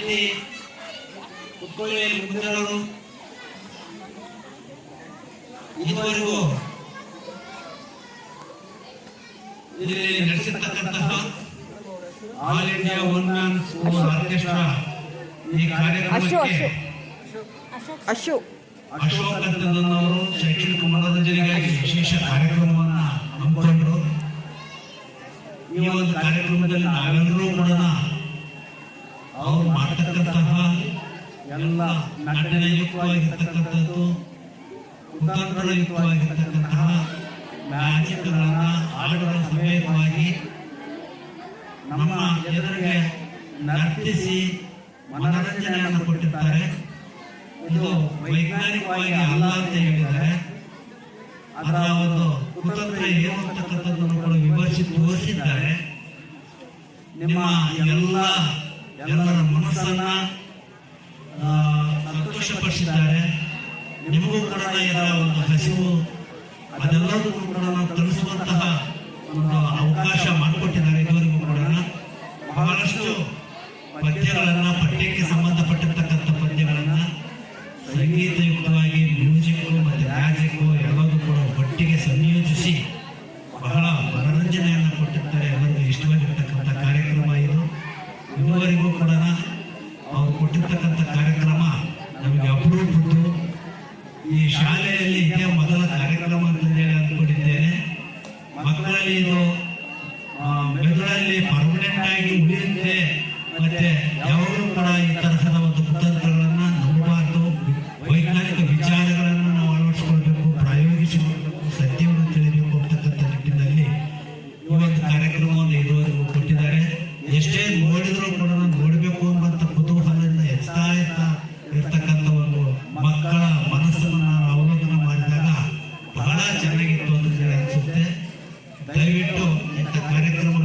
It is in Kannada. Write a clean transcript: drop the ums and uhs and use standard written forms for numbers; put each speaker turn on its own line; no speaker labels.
ಇಲ್ಲಿ ಕುತ್ಕೊಳ್ಳುವಲ್ಲಿ ಮುಂದಿನವರು ಇದುವರೆಗೂ ಇಲ್ಲಿ ನಡೆಸಿರ್ತಕ್ಕಂತಹ all India one man school orchestra ಈ ಕಾರ್ಯಕ್ರಮಕ್ಕೆ ಅಶೋಕ್ ಅಂತನವರು ಶೈಕ್ಷಣಿಕ ಮನೋರಂಜನೆಗಾಗಿ ವಿಶೇಷ ಕಾರ್ಯಕ್ರಮವನ್ನು ಹಮ್ಮಿಕೊಂಡರು. ಈ ಒಂದು ಕಾರ್ಯಕ್ರಮದಲ್ಲಿ ನಾವೆಲ್ಲರೂ ಕೂಡ ಅವ್ರು ಮಾಡತಕ್ಕಂತಹ ಎಲ್ಲ ನಟನೆಯುಕ್ತವಾಗಿರ್ತಕ್ಕಂಥದ್ದು, ಕುತಂತ್ರಯುಕ್ತವಾಗಿರ್ತಕ್ಕಂತಹ ಮ್ಯಾಜಿಕ್ಗಳನ್ನ ಹಾಡುಗಳ ಸಮೇತವಾಗಿ ನಮ್ಮ ಎದುರಿಗೆ ನರ್ತಿಸಿ ಮನೋರಂಜನೆಯನ್ನು ಕೊಟ್ಟಿದ್ದಾರೆ. ಇದು ವೈಜ್ಞಾನಿಕವಾಗಿ ಅಲ್ಲ ಅಂತ ಹೇಳಿದ್ದಾರೆ. ಅದರ ಒಂದು ಕುತಂತ್ರ ಏನು ಅಂತಕ್ಕಂಥದ್ದನ್ನು ಕೂಡ ವಿವರಿಸಿ ತೋರಿಸಿದ್ದಾರೆ. ನಿಮ್ಮ ಎಲ್ಲರ ಮನಸ್ಸನ್ನ ಸಂತೋಷಪಡಿಸಿದ್ದಾರೆ. ನಿಮಗೂ ಕೂಡ ಇದರ ಒಂದು ಹಸಿವು ಅದೆಲ್ಲರೂ ಕೂಡ ತಿಳಿಸುವಂತಹ ಒಂದು ಅವಕಾಶ ಮಾಡಿಕೊಟ್ಟಿದ್ದಾರೆ. ಇದುವರೆಗೂ ಕೂಡ ಬಹಳಷ್ಟು ಪದ್ಯಗಳನ್ನ, ಪಠ್ಯಕ್ಕೆ ಸಂಬಂಧಪಟ್ಟಿರ್ತಕ್ಕಂಥ ಪದ್ಯಗಳನ್ನ ಸಂಗೀತಯುಕ್ತವಾಗಿ ಮ್ಯೂಸಿಕ್ ಮತ್ತು ಮ್ಯಾಜಿಕ್ ಎಲ್ಲವೂ ಕೂಡ ಒಟ್ಟಿಗೆ ಸಂಯೋಜಿಸಿ ಬಹಳ ಮನೋರಂಜನೆಯನ್ನು ಕೊಟ್ಟಿರ್ತಾರೆ. ಎಲ್ಲರಿಗೂ ಇಷ್ಟವಾಗಿರ್ತಕ್ಕಂಥ ಕಾರ್ಯಕ್ರಮ ಇದು. ಇದುವರೆಗೂ ಕೂಡ ಅವರು ಕೊಟ್ಟಿರ್ತಕ್ಕಂಥ ಕಾರ್ಯಕ್ರಮ ನಮಗೆ ಅಪರೂಪದ್ದು. ಈ ಶಾಲೆಯಲ್ಲಿ ಇದೇ ಮೊದಲ ಕಾರ್ಯಕ್ರಮ ಅಂತಂದೇಳಿ ಅಂದ್ಕೊಂಡಿದ್ದೇನೆ. ಮಕ್ಕಳಲ್ಲಿ ಇದು ಮೆದುಳಲ್ಲಿ ಪರ್ಮನೆಂಟ್ ಆಗಿ ಉಳಿಯುತ್ತೆ. ಮತ್ತೆ ಯಾವಾಗಲೂ ಕೂಡ ಈ ತರಹದ ಒಂದು ಕುತಂತ್ರಗಳನ್ನ ನಂಬಬಾರ್ದು. ವೈಜ್ಞಾನಿಕ ವಿಚಾರಗಳನ್ನು ನಾವು ಅಳವಡಿಸಿಕೊಳ್ಬೇಕು, ಪ್ರಾಯೋಗಿಸಿಕೊಳ್ಬೇಕು, ಸತ್ಯವನ್ನು ತಿಳಿಬೇಕು ಅಂತಕ್ಕಂಥ ನಿಟ್ಟಿನಲ್ಲಿ ಈ ಒಂದು ಕಾರ್ಯಕ್ರಮವನ್ನು ಇದುವರೆಗೂ ಕೊಟ್ಟಿದ್ದಾರೆ. ಎಷ್ಟೇ ನೋಡಿದ್ರು ಕೂಡ ನೋಡಬೇಕು ಅನ್ನುವಂಥ ಕುತೂಹಲದಿಂದ ಹೆಚ್ಚಾ ಇರ್ತಕ್ಕಂಥ ಒಂದು ಮಕ್ಕಳ ಮನಸ್ಸನ್ನು ನಾವು ಅವಲೋಕನ ಮಾಡಿದಾಗ ಬಹಳ ಚೆನ್ನಾಗಿತ್ತು ಅಂತ ಅನಿಸುತ್ತೆ. ದಯವಿಟ್ಟು ಇಂಥ ಕಾರ್ಯಕ್ರಮ